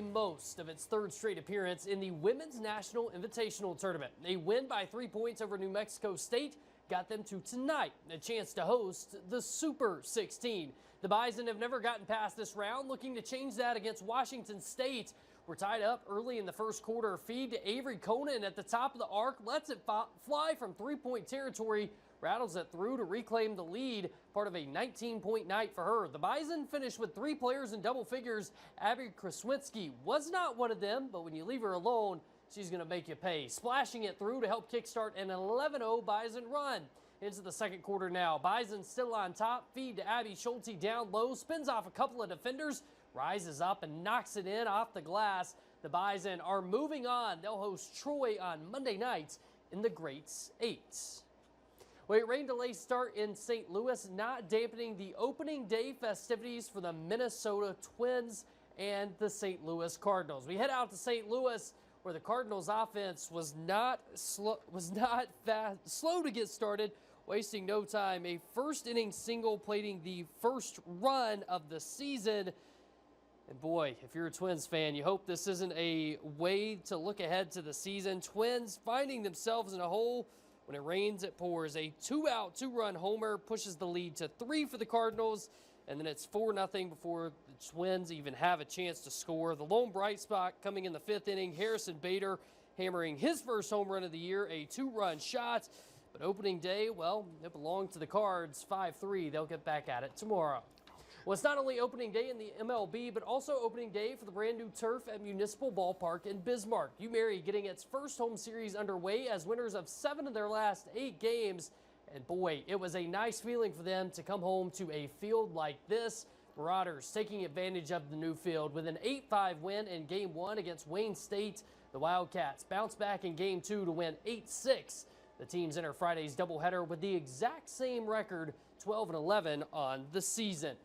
most of its third straight appearance in the Women's National Invitational Tournament. A win by 3 points over New Mexico State got them to tonight, a chance to host the Super 16. The Bison have never gotten past this round, looking to change that against Washington State. We're tied up early in the first quarter. Feed to Avery Conan at the top of the arc, lets it fly from three-point territory, rattles it through to reclaim the lead, part of a 19-point night for her. The Bison finished with 3 players in double figures. Abby Kraswinski was not one of them, but when you leave her alone, she's going to make you pay. Splashing it through to help kickstart an 11-0 Bison run. Into the second quarter now. Bison still on top. Feed to Abby Schulte down low, spins off a couple of defenders, rises up and knocks it in off the glass. The Bison are moving on. They'll host Troy on Monday night in the Greats 8. Well, a rain delay start in St. Louis, not dampening the opening day festivities for the Minnesota Twins and the St. Louis Cardinals. We head out to St. Louis, where the Cardinals offense was not slow to get started, wasting no time. A first inning single plating the first run of the season. And boy, if you're a Twins fan, you hope this isn't a way to look ahead to the season. Twins finding themselves in a hole. When it rains, it pours. A 2-out, 2-run homer pushes the lead to 3 for the Cardinals, and then it's 4-0 before the Twins even have a chance to score. The lone bright spot coming in the 5th inning, Harrison Bader hammering his first home run of the year, a 2-run shot. But opening day, well, it belonged to the Cards, 5-3. They'll get back at it tomorrow. Well, it's not only opening day in the MLB, but also opening day for the brand new turf at Municipal Ballpark in Bismarck. UMary getting its first home series underway as winners of 7 of their last 8 games. And boy, it was a nice feeling for them to come home to a field like this. Marauders taking advantage of the new field with an 8-5 win in Game 1 against Wayne State. The Wildcats bounce back in Game 2 to win 8-6. The teams enter Friday's doubleheader with the exact same record, 12-11 on the season.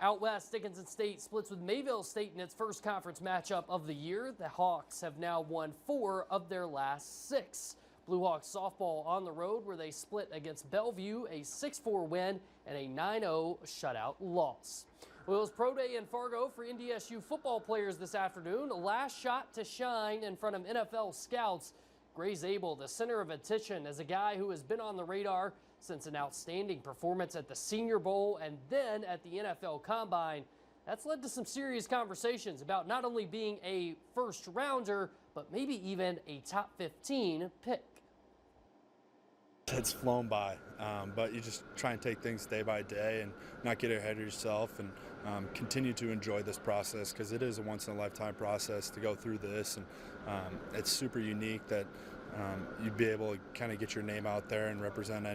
Out west, Dickinson State splits with Mayville State in its first conference matchup of the year. The Hawks have now won 4 of their last 6. Blue Hawks softball on the road, where they split against Bellevue, a 6-4 win and a 9-0 shutout loss. Well, it was Pro Day in Fargo for NDSU football players this afternoon. A last shot to shine in front of NFL scouts. Gray Zabel, the center of attention, as a guy who has been on the radar since an outstanding performance at the Senior Bowl and then at the NFL Combine. That's led to some serious conversations about not only being a first rounder, but maybe even a top 15 pick. It's flown by, but you just try and take things day by day and not get ahead of yourself, and continue to enjoy this process, because it is a once-in-a-lifetime process to go through this, and it's super unique that you'd be able to kind of get your name out there and represent